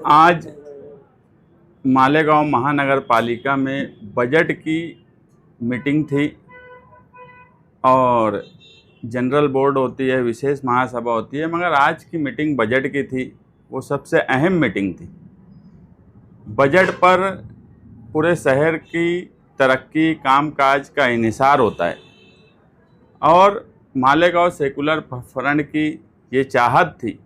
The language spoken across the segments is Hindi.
आज मालेगांव महानगर पालिका में बजट की मीटिंग थी और जनरल बोर्ड होती है, विशेष महासभा होती है, मगर आज की मीटिंग बजट की थी। वो सबसे अहम मीटिंग थी। बजट पर पूरे शहर की तरक्की, कामकाज का इन्हिसार होता है और मालेगांव सेकुलर फ्रंट की ये चाहत थी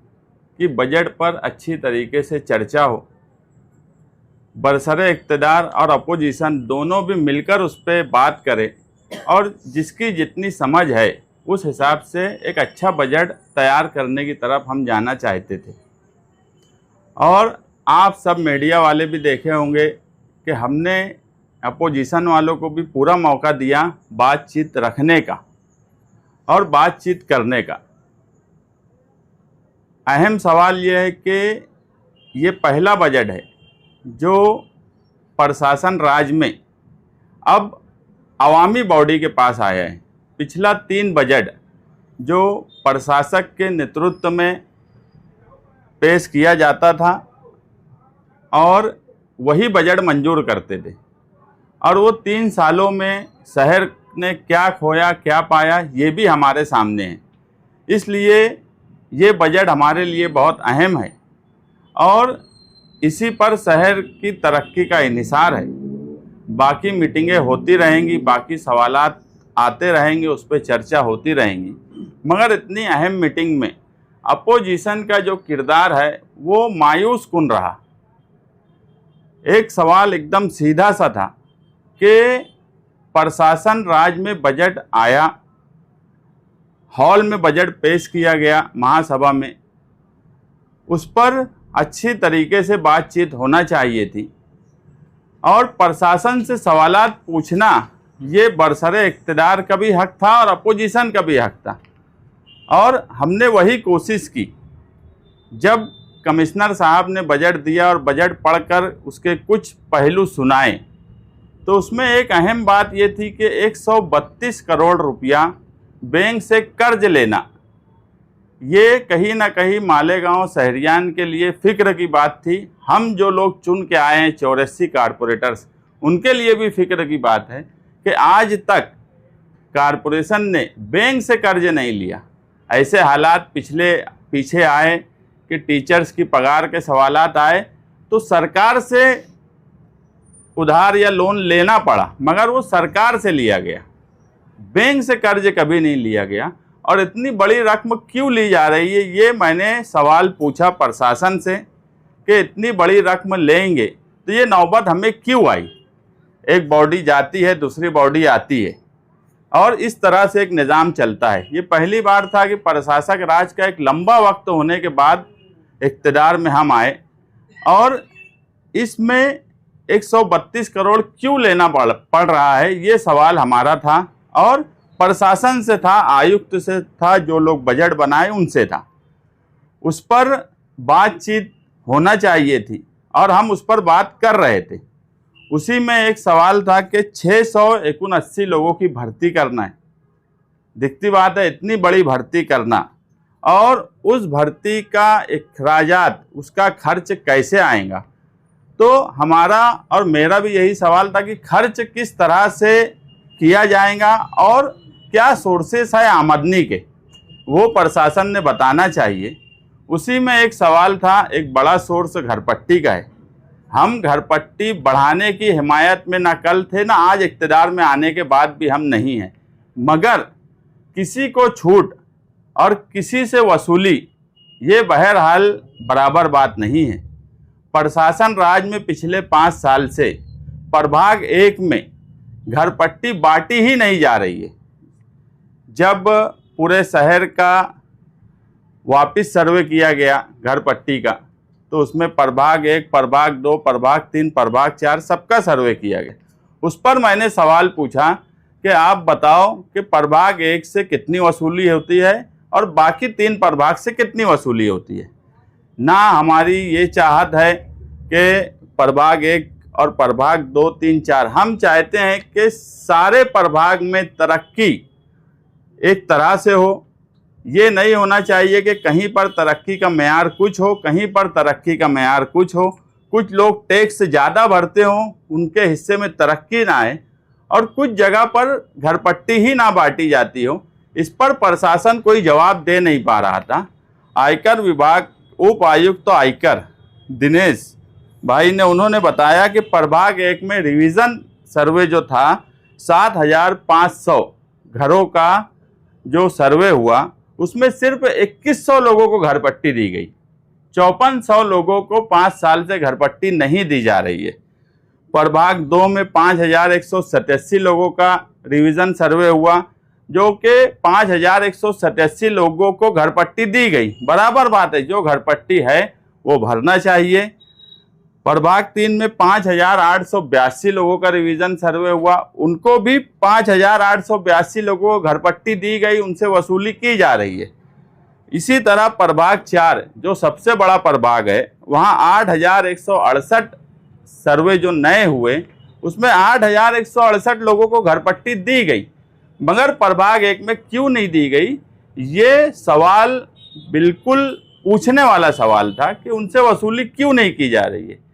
कि बजट पर अच्छी तरीके से चर्चा हो, बरसरे इक़्तिदार और अपोजिशन दोनों भी मिलकर उस पर बात करें और जिसकी जितनी समझ है उस हिसाब से एक अच्छा बजट तैयार करने की तरफ हम जाना चाहते थे। और आप सब मीडिया वाले भी देखे होंगे कि हमने अपोजिशन वालों को भी पूरा मौका दिया बातचीत रखने का और बातचीत करने का। अहम सवाल ये है कि ये पहला बजट है जो प्रशासन राज में अब अवामी बॉडी के पास आया है। पिछला 3 बजट जो प्रशासक के नेतृत्व में पेश किया जाता था और वही बजट मंजूर करते थे, और वो 3 सालों में शहर ने क्या खोया क्या पाया ये भी हमारे सामने है। इसलिए ये बजट हमारे लिए बहुत अहम है और इसी पर शहर की तरक्की का इन्हिसार है। बाकी मीटिंगें होती रहेंगी, बाकी सवालात आते रहेंगे, उस पर चर्चा होती रहेंगी, मगर इतनी अहम मीटिंग में अपोजिशन का जो किरदार है वो मायूस कुन रहा। एक सवाल एकदम सीधा सा था कि प्रशासन राज में बजट आया, हॉल में बजट पेश किया गया महासभा में, उस पर अच्छी तरीके से बातचीत होना चाहिए थी और प्रशासन से सवालात पूछना ये बरसरे इक़्तिदार का भी हक था और अपोजिशन का भी हक था। और हमने वही कोशिश की। जब कमिश्नर साहब ने बजट दिया और बजट पढ़कर उसके कुछ पहलू सुनाए तो उसमें एक अहम बात ये थी कि 132 करोड़ रुपया बैंक से कर्ज लेना, ये कहीं ना कहीं मालेगांव शहरियान के लिए फ़िक्र की बात थी। हम जो लोग चुन के आए हैं 84 कारपोरेटर्स, उनके लिए भी फ़िक्र की बात है कि आज तक कारपोरेशन ने बैंक से कर्ज नहीं लिया। ऐसे हालात पीछे आए कि टीचर्स की पगार के सवालात आए तो सरकार से उधार या लोन लेना पड़ा, मगर वो सरकार से लिया गया, बैंक से कर्ज कभी नहीं लिया गया। और इतनी बड़ी रकम क्यों ली जा रही है, ये मैंने सवाल पूछा प्रशासन से कि इतनी बड़ी रकम लेंगे तो ये नौबत हमें क्यों आई। एक बॉडी जाती है, दूसरी बॉडी आती है और इस तरह से एक निज़ाम चलता है। ये पहली बार था कि प्रशासक राज का एक लंबा वक्त होने के बाद इक़्तिदार में हम आए और इसमें 132 करोड़ क्यों लेना पड़ रहा है, ये सवाल हमारा था और प्रशासन से था, आयुक्त से था, जो लोग बजट बनाए उनसे था। उस पर बातचीत होना चाहिए थी और हम उस पर बात कर रहे थे। उसी में एक सवाल था कि 679 लोगों की भर्ती करना है। दिखती बात है इतनी बड़ी भर्ती करना और उस भर्ती का अखराजात, उसका खर्च कैसे आएगा। तो हमारा और मेरा भी यही सवाल था कि खर्च किस तरह से किया जाएगा और क्या सोर्सेस है आमदनी के, वो प्रशासन ने बताना चाहिए। उसी में एक सवाल था, एक बड़ा सोर्स घरपट्टी का है। हम घरपट्टी बढ़ाने की हिमायत में ना कल थे ना आज इक़्तिदार में आने के बाद भी हम नहीं हैं, मगर किसी को छूट और किसी से वसूली ये बहरहाल बराबर बात नहीं है। प्रशासन राज में पिछले 5 साल से प्रभाग 1 में घरपट्टी बांटी ही नहीं जा रही है। जब पूरे शहर का वापस सर्वे किया गया घरपट्टी का तो उसमें प्रभाग 1, प्रभाग 2, प्रभाग 3, प्रभाग 4 सबका सर्वे किया गया। उस पर मैंने सवाल पूछा कि आप बताओ कि प्रभाग 1 से कितनी वसूली होती है और बाकी 3 प्रभाग से कितनी वसूली होती है। ना हमारी ये चाहत है कि प्रभाग 1 और प्रभाग 2, 3, 4, हम चाहते हैं कि सारे प्रभाग में तरक्की एक तरह से हो, ये नहीं होना चाहिए कि कहीं पर तरक्की का मेयार कुछ हो, कहीं पर तरक्की का मेयार कुछ हो। कुछ लोग टैक्स ज़्यादा भरते हों, उनके हिस्से में तरक्की ना आए, और कुछ जगह पर घरपट्टी ही ना बांटी जाती हो। इस पर प्रशासन कोई जवाब दे नहीं पा रहा था। आयकर विभाग उप आयुक्त तो आयकर दिनेश भाई ने उन्होंने बताया कि प्रभाग 1 में रिवीजन सर्वे जो था 7,500 घरों का जो सर्वे हुआ, उसमें सिर्फ 2100 लोगों को घरपट्टी दी गई। 5400 लोगों को 5 साल से घरपट्टी नहीं दी जा रही है। प्रभाग 2 में 5187 लोगों का रिवीजन सर्वे हुआ, जो कि 5187 लोगों को घरपट्टी दी गई। बराबर बात है, जो घरपट्टी है वो भरना चाहिए। प्रभाग 3 में 5882 लोगों का रिवीजन सर्वे हुआ, उनको भी 5882 लोगों को घरपट्टी दी गई, उनसे वसूली की जा रही है। इसी तरह प्रभाग 4 जो सबसे बड़ा प्रभाग है, वहाँ 8168 सर्वे जो नए हुए, उसमें 8168 लोगों को घरपट्टी दी गई। मगर प्रभाग 1 में क्यों नहीं दी गई, ये सवाल बिल्कुल पूछने वाला सवाल था कि उनसे वसूली क्यों नहीं की जा रही है।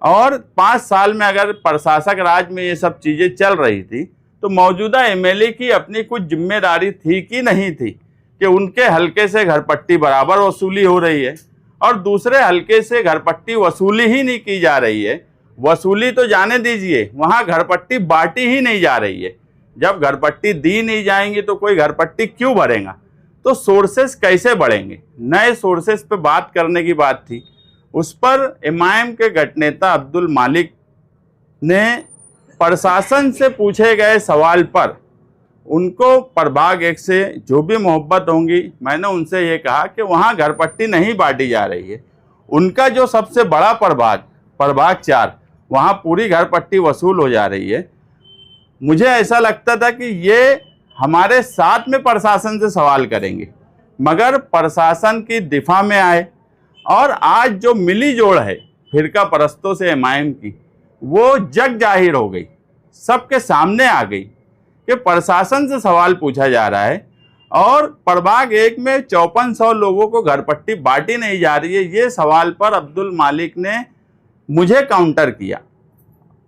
और 5 साल में अगर प्रशासक राज में ये सब चीज़ें चल रही थी, तो मौजूदा एमएलए की अपनी कुछ जिम्मेदारी थी कि नहीं थी कि उनके हलके से घरपट्टी बराबर वसूली हो रही है और दूसरे हलके से घरपट्टी वसूली ही नहीं की जा रही है। वसूली तो जाने दीजिए, वहाँ घरपट्टी बांटी ही नहीं जा रही है। जब घरपट्टी दी नहीं जाएंगी तो कोई घरपट्टी क्यों भरेगा? तो सोर्सेस कैसे बढ़ेंगे? नए सोर्सेस पे बात करने की बात थी। उस पर एमआईएम के गठनेता अब्दुल मालिक ने प्रशासन से पूछे गए सवाल पर उनको प्रभाग 1 से जो भी मोहब्बत होंगी, मैंने उनसे ये कहा कि वहाँ घरपट्टी नहीं बांटी जा रही है। उनका जो सबसे बड़ा प्रभाग 4, वहाँ पूरी घरपट्टी वसूल हो जा रही है। मुझे ऐसा लगता था कि ये हमारे साथ में प्रशासन से सवाल करेंगे, मगर प्रशासन की दिफा में आए और आज जो मिली जोड़ है फिरका परस्तों से एमआईएम की, वो जग जाहिर हो गई, सबके सामने आ गई कि प्रशासन से सवाल पूछा जा रहा है और प्रभाग 1 में 5400 लोगों को घरपट्टी बांटी नहीं जा रही है। ये सवाल पर अब्दुल मालिक ने मुझे काउंटर किया,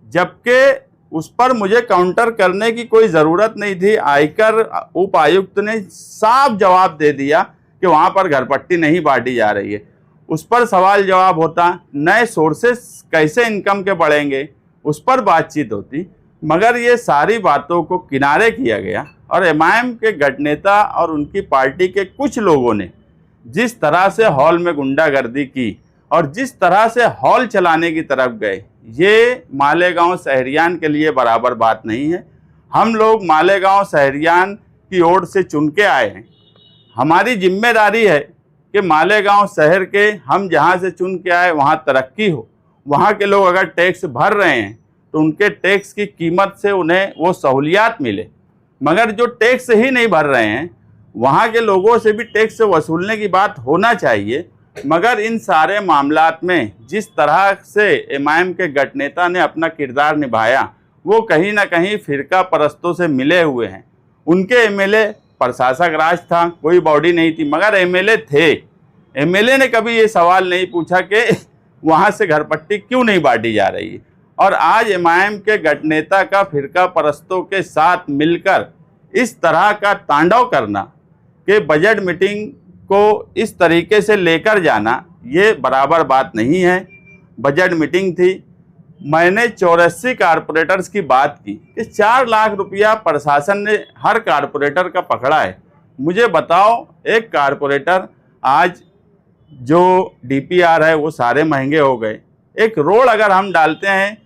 जबकि उस पर मुझे काउंटर करने की कोई ज़रूरत नहीं थी। आयकर उप आयुक्त ने साफ जवाब दे दिया कि वहाँ पर घरपट्टी नहीं बांटी जा रही है। उस पर सवाल जवाब होता, नए सोर्सेस कैसे इनकम के बढ़ेंगे, उस पर बातचीत होती, मगर ये सारी बातों को किनारे किया गया और एमआईएम के गठनेता और उनकी पार्टी के कुछ लोगों ने जिस तरह से हॉल में गुंडागर्दी की और जिस तरह से हॉल चलाने की तरफ गए, ये मालेगांव शहरियान के लिए बराबर बात नहीं है। हम लोग मालेगांव शहरियान की ओर से चुन के आए हैं। हमारी जिम्मेदारी है कि मालेगांव शहर के हम जहाँ से चुन के आए वहाँ तरक्की हो। वहाँ के लोग अगर टैक्स भर रहे हैं तो उनके टैक्स की कीमत से उन्हें वो सहूलियात मिले, मगर जो टैक्स ही नहीं भर रहे हैं वहाँ के लोगों से भी टैक्स वसूलने की बात होना चाहिए। मगर इन सारे मामलात में जिस तरह से एमआईएम के गठनेता ने अपना किरदार निभाया, वो कहीं ना कहीं फिरका परस्तों से मिले हुए हैं। उनके एमएलए प्रशासक राज था, कोई बॉडी नहीं थी, मगर एमएलए थे। एमएलए ने कभी ये सवाल नहीं पूछा कि वहाँ से घरपट्टी क्यों नहीं बांटी जा रही है। और आज एमआईएम के गठनेता का फिरका परस्तों के साथ मिलकर इस तरह का तांडव करना कि बजट मीटिंग को इस तरीके से लेकर जाना, ये बराबर बात नहीं है। बजट मीटिंग थी, मैंने 84 कारपोरेटर्स की बात की कि 4 लाख रुपया प्रशासन ने हर कारपोरेटर का पकड़ा है। मुझे बताओ, एक कारपोरेटर आज जो डीपीआर है वो सारे महंगे हो गए। एक रोड अगर हम डालते हैं,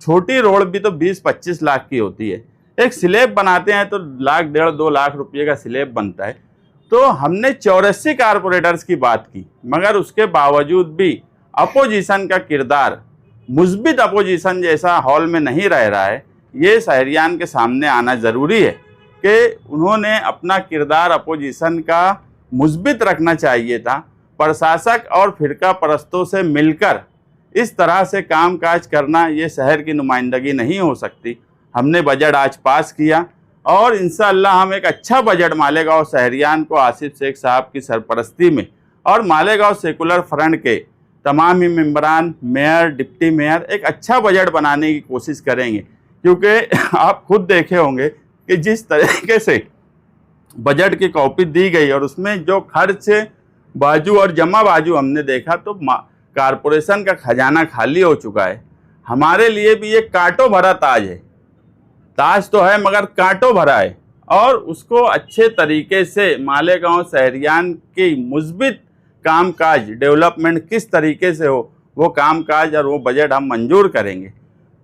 छोटी रोड भी तो 20-25 लाख की होती है। एक स्लैब बनाते हैं तो 1.5-2 लाख रुपये का स्लैब बनता है। तो हमने 84 कारपोरेटर्स की बात की, मगर उसके बावजूद भी अपोजिशन का किरदार मुस्बित अपोजिशन जैसा हॉल में नहीं रह रहा है। ये शहरियान के सामने आना ज़रूरी है कि उन्होंने अपना किरदार अपोजिशन का मुस्बित रखना चाहिए था। प्रशासक और फिरका परस्तों से मिलकर इस तरह से कामकाज करना, ये शहर की नुमाइंदगी नहीं हो सकती। हमने बजट आज पास किया और इंशाअल्लाह हम एक अच्छा बजट मालेगांव शहरियान को आसिफ शेख साहब की सरपरस्ती में और मालेगांव सेकुलर फ्रंट के तमाम ही मेंबरान, मेयर, डिप्टी मेयर एक अच्छा बजट बनाने की कोशिश करेंगे। क्योंकि आप खुद देखे होंगे कि जिस तरीके से बजट की कॉपी दी गई और उसमें जो खर्च बाजू और जमा बाजू हमने देखा, तो कारपोरेशन का खजाना खाली हो चुका है। हमारे लिए भी ये कांटों भरा ताज है। ताज तो है मगर कांटों भरा है, और उसको अच्छे तरीके से मालेगांव शहरियान की मुस्बित कामकाज, डेवलपमेंट किस तरीके से हो, वो कामकाज और वो बजट हम मंजूर करेंगे।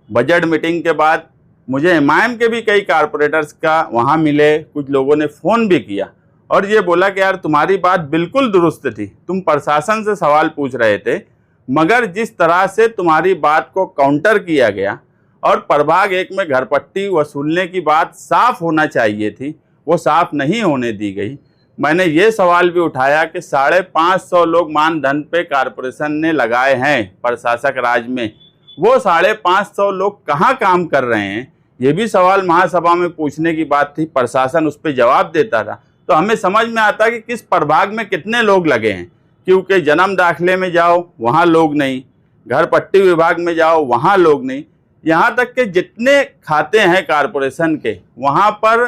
बजट मीटिंग के बाद मुझे एमआईएम के भी कई कारपोरेटर्स का वहाँ मिले, कुछ लोगों ने फ़ोन भी किया और ये बोला कि यार तुम्हारी बात बिल्कुल दुरुस्त थी, तुम प्रशासन से सवाल पूछ रहे थे, मगर जिस तरह से तुम्हारी बात को काउंटर किया गया और प्रभाग 1 में घरपट्टी वसूलने की बात साफ होना चाहिए थी, वो साफ नहीं होने दी गई। मैंने ये सवाल भी उठाया कि 550 लोग मानधन पे कारपोरेशन ने लगाए हैं प्रशासक राज में, वो 550 लोग कहाँ काम कर रहे हैं, ये भी सवाल महासभा में पूछने की बात थी। प्रशासन उस पर जवाब देता था तो हमें समझ में आता कि किस प्रभाग में कितने लोग लगे हैं। क्योंकि जन्म दाखिले में जाओ वहाँ लोग नहीं, घर पट्टी विभाग में जाओ वहाँ लोग नहीं, यहाँ तक कि जितने खाते हैं कारपोरेशन के वहाँ पर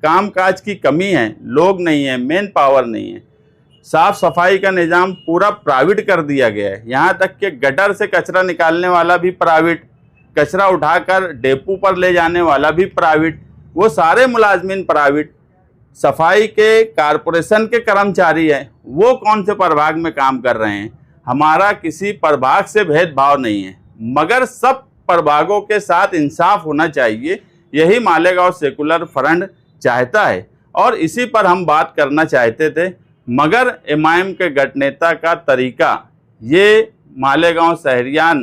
कामकाज की कमी है, लोग नहीं है, मेन पावर नहीं है। साफ सफाई का निज़ाम पूरा प्राइवेट कर दिया गया है, यहाँ तक कि गटर से कचरा निकालने वाला भी प्राइवेट, कचरा उठाकर डेपो पर ले जाने वाला भी प्राइवेट, वो सारे मुलाजमीन प्राइवेट। सफाई के कारपोरेशन के कर्मचारी हैं, वो कौन से प्रभाग में काम कर रहे हैं। हमारा किसी प्रभाग से भेदभाव नहीं है, मगर सब प्रभागों के साथ इंसाफ होना चाहिए, यही मालेगांव सेकुलर फ्रंट चाहता है और इसी पर हम बात करना चाहते थे। मगर एमआईएम के गठनेता का तरीका ये मालेगांव शहरियान,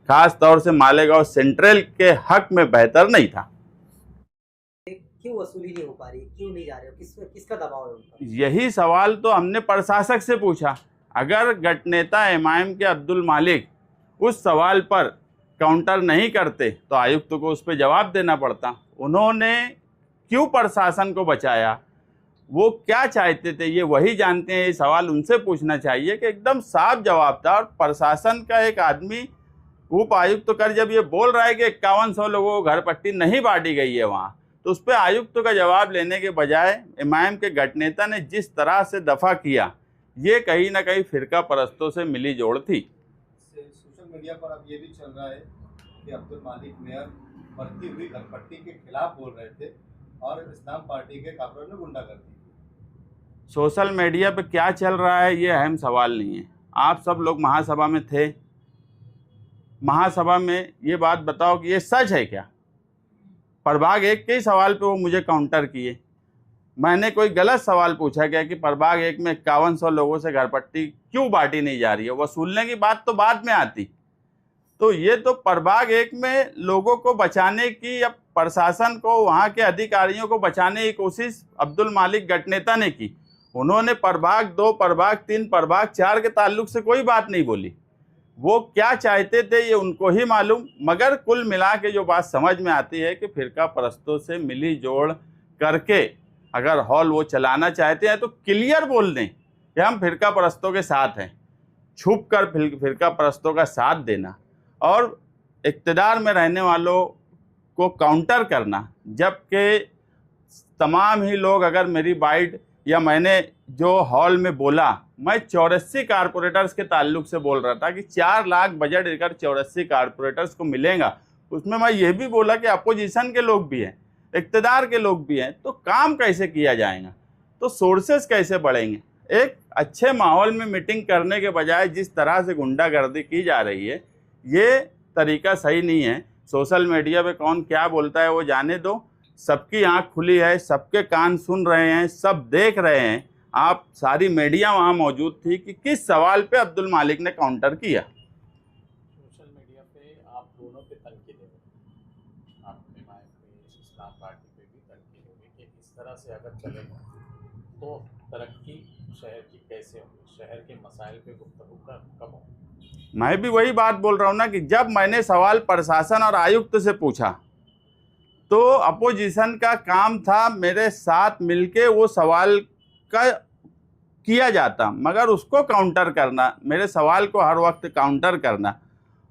खास तौर से मालेगांव सेंट्रल के हक में बेहतर नहीं था। क्यों वसूली नहीं हो पा रही, क्यों नहीं जा रहे हो, किसका दबाव है उनका? यही सवाल तो हमने प्रशासक से पूछा। अगर गठनेता एमआईएम के अब्दुल मालिक उस सवाल पर काउंटर नहीं करते तो आयुक्त को उस पर जवाब देना पड़ता। उन्होंने क्यों प्रशासन को बचाया, वो क्या चाहते थे, ये वही जानते हैं। ये सवाल उनसे पूछना चाहिए कि एकदम साफ जवाब था। और प्रशासन का एक आदमी उप आयुक्त कर जब ये बोल रहा है कि 5100 लोगों को घर पट्टी नहीं बांटी गई है वहाँ, तो उस पर आयुक्त का जवाब लेने के बजाय एमआईएम के गठनेता ने जिस तरह से दफा किया, ये कहीं ना कहीं फिरका परस्तों से मिली जोड़ थी। सोशल मीडिया पर अब ये भी चल रहा है कि अब्दुल मालिक मेयर बढ़ती हुई घरपट्टी के खिलाफ बोल रहे थे और इस्लाम पार्टी के कारपोरेटर ने गुंडागर्दी। सोशल मीडिया पे क्या चल रहा है ये अहम सवाल नहीं है। आप सब लोग महासभा में थे, महासभा में ये बात बताओ कि ये सच है क्या। प्रभाग 1 के ही सवाल पे वो मुझे काउंटर किए। मैंने कोई गलत सवाल पूछा क्या कि प्रभाग 1 में 5100 लोगों से घरपट्टी क्यों बांटी नहीं जा रही है, वसूलने की बात तो बाद में आती। तो ये तो प्रभाग 1 में लोगों को बचाने की या प्रशासन को, वहाँ के अधिकारियों को बचाने की कोशिश अब्दुल मालिक गठनेता ने की। उन्होंने प्रभाग 2, प्रभाग 3, प्रभाग 4 के ताल्लुक से कोई बात नहीं बोली। वो क्या चाहते थे ये उनको ही मालूम। मगर कुल मिला के जो बात समझ में आती है कि फिरका परस्तों से मिली जोड़ करके अगर हॉल वो चलाना चाहते हैं तो क्लियर बोल दें कि हम फिरका परस्तों के साथ हैं। छुप कर फिरका परस्तों का साथ देना और इक़्तिदार में रहने वालों को काउंटर करना, जबकि तमाम ही लोग, अगर मेरी बाइट या मैंने जो हॉल में बोला, मैं 84 कारपोरेटर्स के ताल्लुक से बोल रहा था कि 4 लाख बजट देकर 84 कारपोरेटर्स को मिलेगा। उसमें मैं ये भी बोला कि अपोजिशन के लोग भी हैं, इक़्तिदार के लोग भी हैं, तो काम कैसे किया जाएगा, तो सोर्सेस कैसे बढ़ेंगे। एक अच्छे माहौल में मीटिंग करने के बजाय जिस तरह से गुंडागर्दी की जा रही है, ये तरीका सही नहीं है। सोशल मीडिया पे कौन क्या बोलता है वो जाने दो, सबकी आंख खुली है, सबके कान सुन रहे हैं, सब देख रहे हैं। आप सारी मीडिया वहाँ मौजूद थी कि किस सवाल पे अब्दुल मालिक ने काउंटर किया। सोशल मीडिया पे आप दोनों पे तनकीद है, आप एमआईएम पे, इस्लाम पार्टी पे भी तनकीद होगी कि इस तरह से अगर चलेगा तो तरक्की शहर की कैसे होगी, शहर के मसाइल पे गुफ्तगू कम होगी। मैं भी वही बात बोल रहा हूँ ना कि जब मैंने सवाल प्रशासन और आयुक्त से पूछा तो अपोजिशन का काम था मेरे साथ मिलके वो सवाल का किया जाता, मगर उसको काउंटर करना, मेरे सवाल को हर वक्त काउंटर करना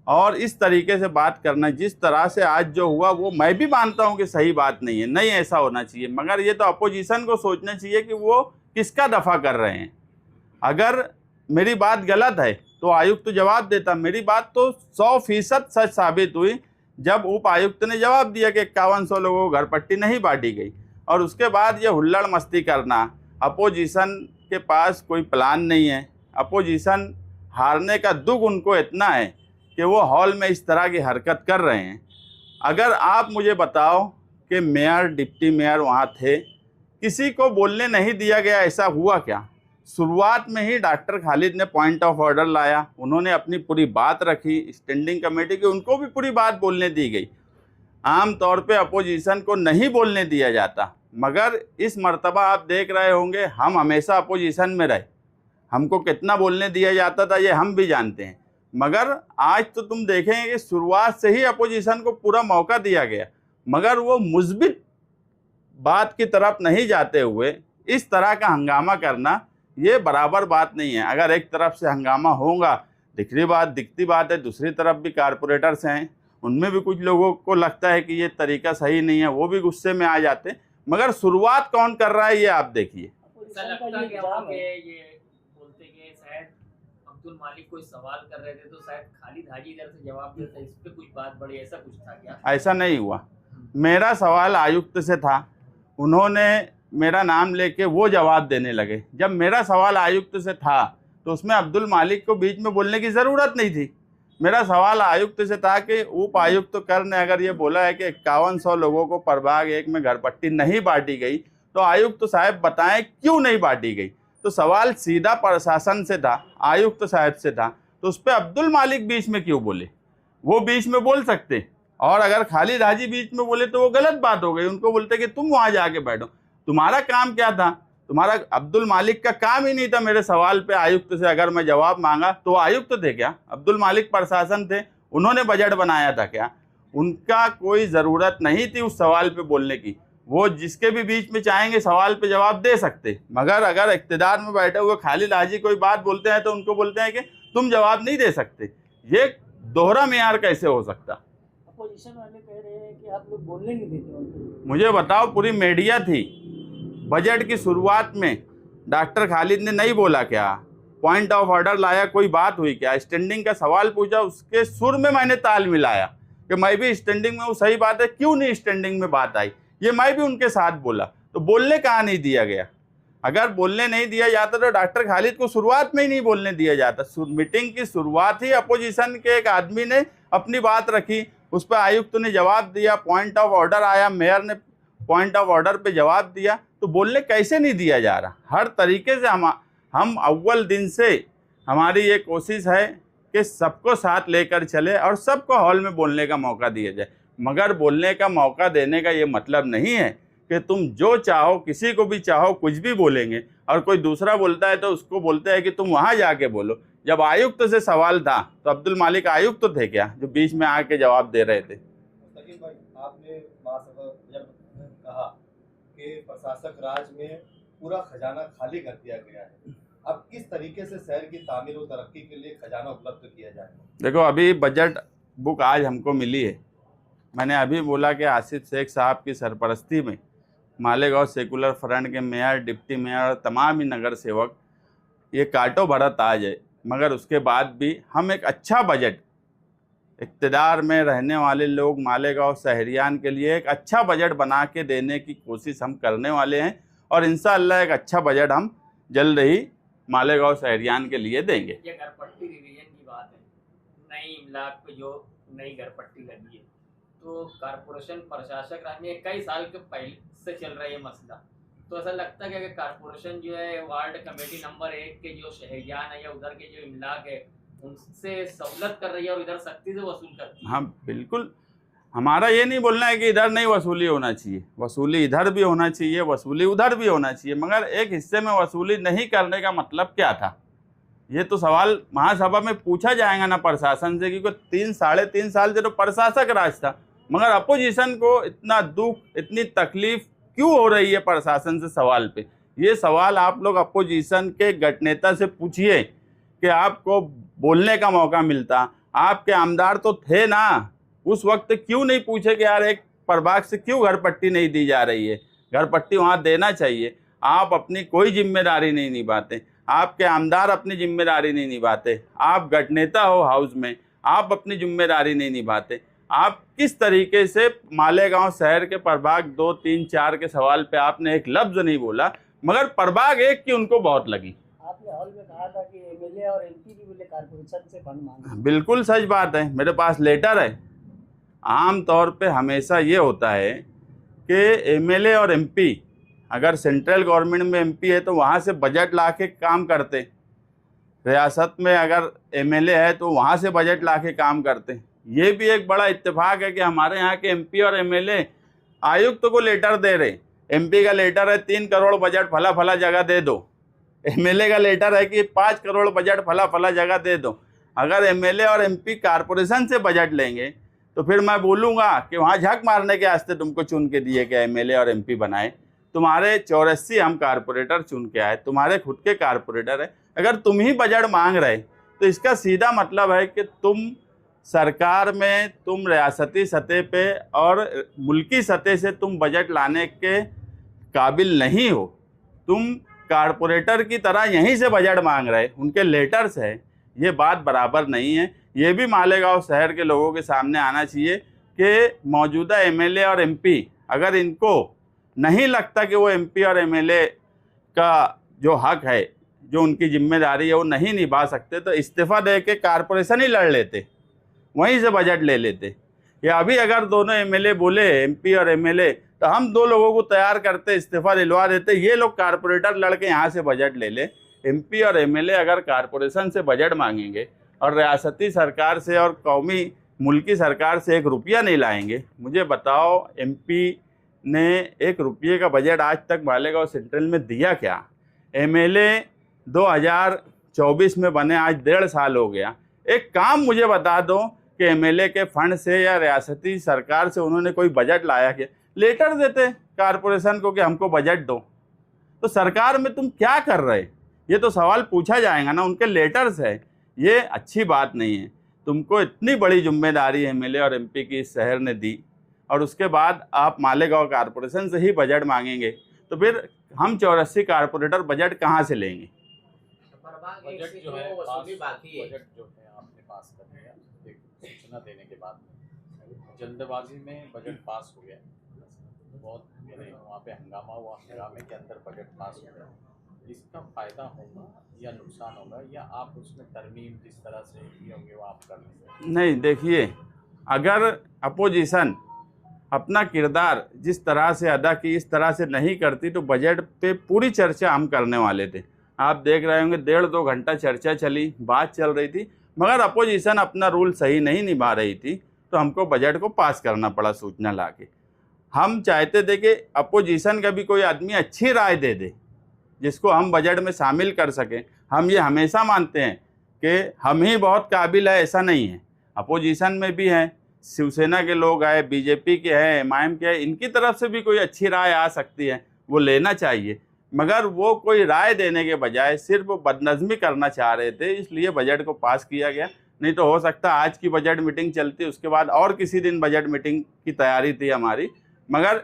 और इस तरीके से बात करना जिस तरह से आज जो हुआ, वो मैं भी मानता हूं कि सही बात नहीं है, नहीं ऐसा होना चाहिए। मगर ये तो अपोजिशन को सोचना चाहिए कि वो किसका दफ़ा कर रहे हैं। अगर मेरी बात गलत है तो आयुक्त तो जवाब देता। मेरी बात तो 100% सच साबित हुई जब उप आयुक्त ने जवाब दिया कि 5100 लोगों को घर पट्टी नहीं बांटी गई। और उसके बाद ये हुल्लड़ मस्ती करना, अपोजिशन के पास कोई प्लान नहीं है। अपोजिशन हारने का दुख उनको इतना है कि वो हॉल में इस तरह की हरकत कर रहे हैं। अगर आप मुझे बताओ कि मेयर, डिप्टी मेयर वहाँ थे, किसी को बोलने नहीं दिया गया, ऐसा हुआ क्या? शुरुआत में ही डॉक्टर खालिद ने पॉइंट ऑफ ऑर्डर लाया, उन्होंने अपनी पूरी बात रखी, स्टैंडिंग कमेटी की उनको भी पूरी बात बोलने दी गई। आम तौर पे अपोजिशन को नहीं बोलने दिया जाता, मगर इस मर्तबा आप देख रहे होंगे हम हमेशा अपोजिशन में रहे, हमको कितना बोलने दिया जाता था ये हम भी जानते हैं। मगर आज तो तुम देखेंगे कि शुरुआत से ही अपोजिशन को पूरा मौका दिया गया, मगर वो मुस्बित बात की तरफ नहीं जाते हुए इस तरह का हंगामा करना ये बराबर बात नहीं है। अगर एक तरफ से हंगामा होगा, दिखती बात है, दूसरी तरफ भी कारपोरेटर्स हैं, उनमें भी कुछ लोगों को लगता है कि ये तरीका सही नहीं है, वो भी गुस्से में आ जाते हैं। मगर शुरुआत कौन कर रहा है ये आप देखिए। ऐसा लगता है कि वहाँ पे ये बोलते कि शायद अब्दुल मालिक कोई सवाल कर रहे थे तो शायद खालिद हाजी इधर से जवाब देता, इस पे कुछ बात बढ़ी, ऐसा कुछ था क्या? ऐसा नहीं हुआ। मेरा सवाल आयुक्त से था, उन्होंने मेरा नाम लेके वो जवाब देने लगे। जब मेरा सवाल आयुक्त से था तो उसमें अब्दुल मालिक को बीच में बोलने की ज़रूरत नहीं थी। मेरा सवाल आयुक्त से था कि उप आयुक्त कर ने अगर ये बोला है कि 5100 लोगों को प्रभाग 1 में घर पट्टी नहीं बांटी गई तो आयुक्त साहब बताएं क्यों नहीं बांटी गई। तो सवाल सीधा प्रशासन से था, आयुक्त साहब से था, तो उस पर अब्दुल मालिक बीच में क्यों बोले? वो बीच में बोल सकते, और अगर खालिद हाजी बीच में बोले तो वो गलत बात हो गई। उनको बोलते कि तुम वहाँ जाके बैठो, तुम्हारा काम क्या था? तुम्हारा अब्दुल मालिक का काम ही नहीं था मेरे सवाल पे आयुक्त से अगर मैं जवाब मांगा तो आयुक्त थे क्या? अब्दुल मालिक प्रशासन थे, उन्होंने बजट बनाया था क्या? उनका कोई ज़रूरत नहीं थी उस सवाल पे बोलने की। वो जिसके भी बीच में चाहेंगे सवाल पे जवाब दे सकते, मगर अगर इक़्तिदार में बैठे हुए खालिद हाजी कोई बात बोलते हैं तो उनको बोलते हैं कि तुम जवाब नहीं दे सकते। ये दोहरा मेयार कैसे हो सकता? अपोजिशन वाले कह रहे हैं कि आप लोग बोलने नहीं देते उनको। मुझे बताओ, पूरी मीडिया थी, बजट की शुरुआत में डॉक्टर खालिद ने नहीं बोला क्या? पॉइंट ऑफ ऑर्डर लाया, कोई बात हुई क्या? स्टैंडिंग का सवाल पूछा, उसके सुर में मैंने ताल मिलाया कि मैं भी स्टैंडिंग में हूँ, सही बात है, क्यों नहीं स्टैंडिंग में बात आई, ये मैं भी उनके साथ बोला। तो बोलने कहाँ नहीं दिया गया? अगर बोलने नहीं दिया जाता तो डॉक्टर खालिद को शुरुआत में ही नहीं बोलने दिया जाता। मीटिंग की शुरुआत ही अपोजिशन के एक आदमी ने अपनी बात रखी, उस पर आयुक्त ने जवाब दिया, पॉइंट ऑफ ऑर्डर आया, मेयर ने पॉइंट ऑफ ऑर्डर पे जवाब दिया, तो बोलने कैसे नहीं दिया जा रहा? हर तरीके से हम अव्वल दिन से हमारी ये कोशिश है कि सबको साथ लेकर चले और सबको हॉल में बोलने का मौका दिया जाए। मगर बोलने का मौका देने का ये मतलब नहीं है कि तुम जो चाहो, किसी को भी चाहो, कुछ भी बोलेंगे, और कोई दूसरा बोलता है तो उसको बोलते हैं कि तुम वहाँ जाके बोलो। जब आयुक्त से सवाल था तो अब्दुल मालिक आयुक्त थे क्या जो बीच में आके जवाब दे रहे थे? मुस्तकीम भाई, आपने महासभा जब कहा कि प्रशासक राज में पूरा खजाना खाली कर दिया गया है, अब किस तरीके से शहर की तामीर और तरक्की के लिए खजाना उपलब्ध किया जाए? देखो, अभी बजट बुक आज हमको मिली है। मैंने अभी बोला कि आसिफ शेख साहब की सरपरस्ती में मालेगांव सेकुलर फ्रंट के मेयर, डिप्टी मेयर और तमाम ही नगर सेवक ये काटो भरत आ जाए, मगर उसके बाद भी हम एक अच्छा बजट, इक़्तिदार में रहने वाले लोग मालेगांव शहरियान के लिए एक अच्छा बजट बना के देने की कोशिश हम करने वाले हैं, और इंशाअल्लाह एक अच्छा बजट हम जल्द ही मालेगांव शहरियान के लिए देंगे। ये घर पट्टी रिवीजन की बात है, नई इमलाक पे जो नई घर पट्टी लगी है, तो कारपोरेशन प्रशासक राज में कई साल के पहले से चल रहा है ये मसला। तो ऐसा लगता है कि अगर कारपोरेशन जो है वार्ड कमेटी नंबर 1 के जो शहरियान है या उधर के जो इमलाक है उनसे सहूलत कर रही है और इधर सख्ती से वसूल करती है। हाँ बिल्कुल, हमारा ये नहीं बोलना है कि इधर नहीं वसूली होना चाहिए, वसूली इधर भी होना चाहिए, वसूली उधर भी होना चाहिए, मगर एक हिस्से में वसूली नहीं करने का मतलब क्या था? ये तो सवाल महासभा में पूछा जाएगा ना प्रशासन से, क्योंकि 3 साढ़े 3 साल से तो प्रशासक राज था, मगर अपोजिशन को इतना दुख, इतनी तकलीफ क्यों हो रही है प्रशासन से सवाल पे? ये सवाल आप लोग अपोजिशन के गठनेता से पूछिए कि आपको बोलने का मौका मिलता, आपके आमदार तो थे ना, उस वक्त क्यों नहीं पूछे कि यार एक प्रभाग से क्यों घर पट्टी नहीं दी जा रही है? घर पट्टी वहाँ देना चाहिए। आप अपनी कोई जिम्मेदारी नहीं निभाते, आपके आमदार अपनी जिम्मेदारी नहीं निभाते, आप गठनेता हो हाउस में, आप अपनी जिम्मेदारी नहीं निभाते। आप किस तरीके से मालेगांव शहर के प्रभाग 2, 3, 4 के सवाल पे आपने एक लफ्ज नहीं बोला, मगर प्रभाग 1 की उनको बहुत लगी। आपने हॉल में कहा था कि एमएलए और एमपी भी बोले कारपोरेशन से फंड मांगे। बिल्कुल सच बात है, मेरे पास लेटर है। आम तौर पे हमेशा ये होता है कि एमएलए और एमपी, अगर सेंट्रल गवर्नमेंट में एमपी है तो वहाँ से बजट ला के काम करते, रियासत में अगर एमएलए है तो वहाँ से बजट ला के काम करते। ये भी एक बड़ा इत्तेफाक है कि हमारे यहाँ के एमपी और एमएलए आयुक्त को लेटर दे रहे। एमपी का लेटर है 3 करोड़ बजट फला फला जगह दे दो, एमएलए का लेटर है कि 5 करोड़ बजट फला फला जगह दे दो। अगर एमएलए और एमपी कारपोरेशन से बजट लेंगे तो फिर मैं बोलूँगा कि वहाँ झक मारने के वास्ते तुमको चुन के दिए कि एमएलए और एमपी बनाए। तुम्हारे 84 हम कारपोरेटर चुन के आए, तुम्हारे खुद के कारपोरेटर है। अगर तुम ही बजट मांग रहे तो इसका सीधा मतलब है कि तुम सरकार में, तुम रियासती सतह पे और मुल्की सतह से तुम बजट लाने के काबिल नहीं हो। तुम कारपोरेटर की तरह यहीं से बजट मांग रहे, उनके लेटर्स है। ये बात बराबर नहीं है। ये भी मालेगांव शहर के लोगों के सामने आना चाहिए कि मौजूदा एमएलए और एमपी, अगर इनको नहीं लगता कि वो एमपी और एमएलए का जो हक है, जो उनकी जिम्मेदारी है, वो नहीं निभा सकते तो इस्तीफ़ा दे के कारपोरेशन ही लड़ लेते, वहीं से बजट ले लेते। या अभी अगर दोनों एमएलए बोले, एमपी और एमएलए, तो हम 2 लोगों को तैयार करते, इस्तीफ़ा दिलवा देते, ये लोग कारपोरेटर लड़के यहाँ से बजट ले ले। एमपी और एमएलए अगर कारपोरेशन से बजट मांगेंगे और रियासती सरकार से और कौमी मुल्की सरकार से 1 रुपया नहीं लाएंगे, मुझे बताओ एमपी ने 1 रुपये का बजट आज तक मालेगांव सेंट्रल में दिया क्या? एमएलए 2024 में बने, आज 1.5 साल हो गया। एक काम मुझे बता दो कि एमएलए के फंड से या रियासती सरकार से उन्होंने कोई बजट लाया क्या? लेटर देते कारपोरेशन को कि हमको बजट दो। तो सरकार में तुम क्या कर रहे? ये तो सवाल पूछा जाएगा ना, उनके लेटर्स है। ये अच्छी बात नहीं है। तुमको इतनी बड़ी जिम्मेदारी एमएलए और एमपी की इस शहर ने दी और उसके बाद आप मालेगांव कारपोरेशन से ही बजट मांगेंगे, तो फिर हम 84 कारपोरेटर बजट कहाँ से लेंगे? बजट जो है वसूली बाकी है, बजट जो है आपने पास कर दिया एक सूचना देने के बाद, जल्दबाजी में बजट पास हो गया, बहुत वहाँ पे हंगामा हुआ, हंगामे के अंदर बजट पास हो गया। इसका फायदा होगा या नुकसान होगा, या आप उसमें तरमीम जिस तरह से किए होंगे वो आप कर लेंगे? नहीं, देखिए, अगर अपोजिशन अपना किरदार जिस तरह से अदा की इस तरह से नहीं करती तो बजट पे पूरी चर्चा हम करने वाले थे। आप देख रहे होंगे 1.5-2 घंटा चर्चा चली, बात चल रही थी, मगर अपोजिशन अपना रूल सही नहीं निभा रही थी तो हमको बजट को पास करना पड़ा सूचना लाके। हम चाहते थे कि अपोजिशन का भी कोई आदमी अच्छी राय दे दे जिसको हम बजट में शामिल कर सकें। हम ये हमेशा मानते हैं कि हम ही बहुत काबिल है, ऐसा नहीं है। अपोजिशन में भी हैं, शिवसेना के लोग आए, बीजेपी के हैं, एमआईएम के हैं, इनकी तरफ से भी कोई अच्छी राय आ सकती है, वो लेना चाहिए। मगर वो कोई राय देने के बजाय सिर्फ बदनज़मी करना चाह रहे थे, इसलिए बजट को पास किया गया। नहीं तो हो सकता आज की बजट मीटिंग चलती, उसके बाद और किसी दिन बजट मीटिंग की तैयारी थी हमारी, मगर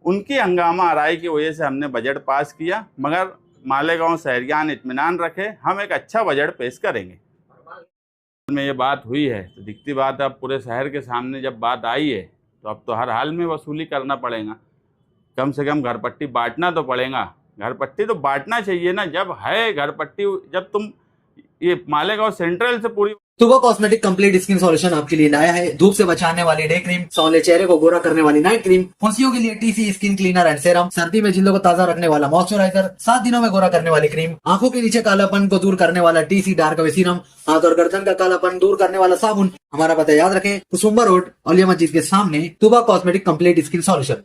उनकी हंगामा आराई की वजह से हमने बजट पास किया। मगर मालेगांव शहरियान इत्मीनान रखे, हम एक अच्छा बजट पेश करेंगे। में ये बात हुई है तो दिखती बात है, अब पूरे शहर के सामने जब बात आई है तो अब तो हर हाल में वसूली करना पड़ेगा। कम से कम घर पट्टी बांटना तो पड़ेगा, घर पट्टी तो बांटना चाहिए ना। जब है घर पट्टी, जब तुम ये मालेगांव सेंट्रल से पूरी तुबा कॉस्मेटिक कंप्लीट स्किन सॉल्यूशन आपके लिए लाया है धूप से बचाने वाली डे क्रीम, सौंले चेहरे को गोरा करने वाली नाइट क्रीम, फुंसियों के लिए TC skin cleaner and serum, सर्दी में जिल्दों को ताजा रखने वाला मॉइस्चराइजर, 7 दिनों में गोरा करने वाली क्रीम, आंखों के नीचे कालापन को दूर करने वाला टीसी डार्क वे सीरम, हाथ और गर्दन का कालापन दूर करने वाला साबुन। हमारा पता याद रखें, कुसुम्बा रोड, औलिया मस्जिद के सामने, तुबा कॉस्मेटिक कंप्लीट स्किन सॉल्यूशन।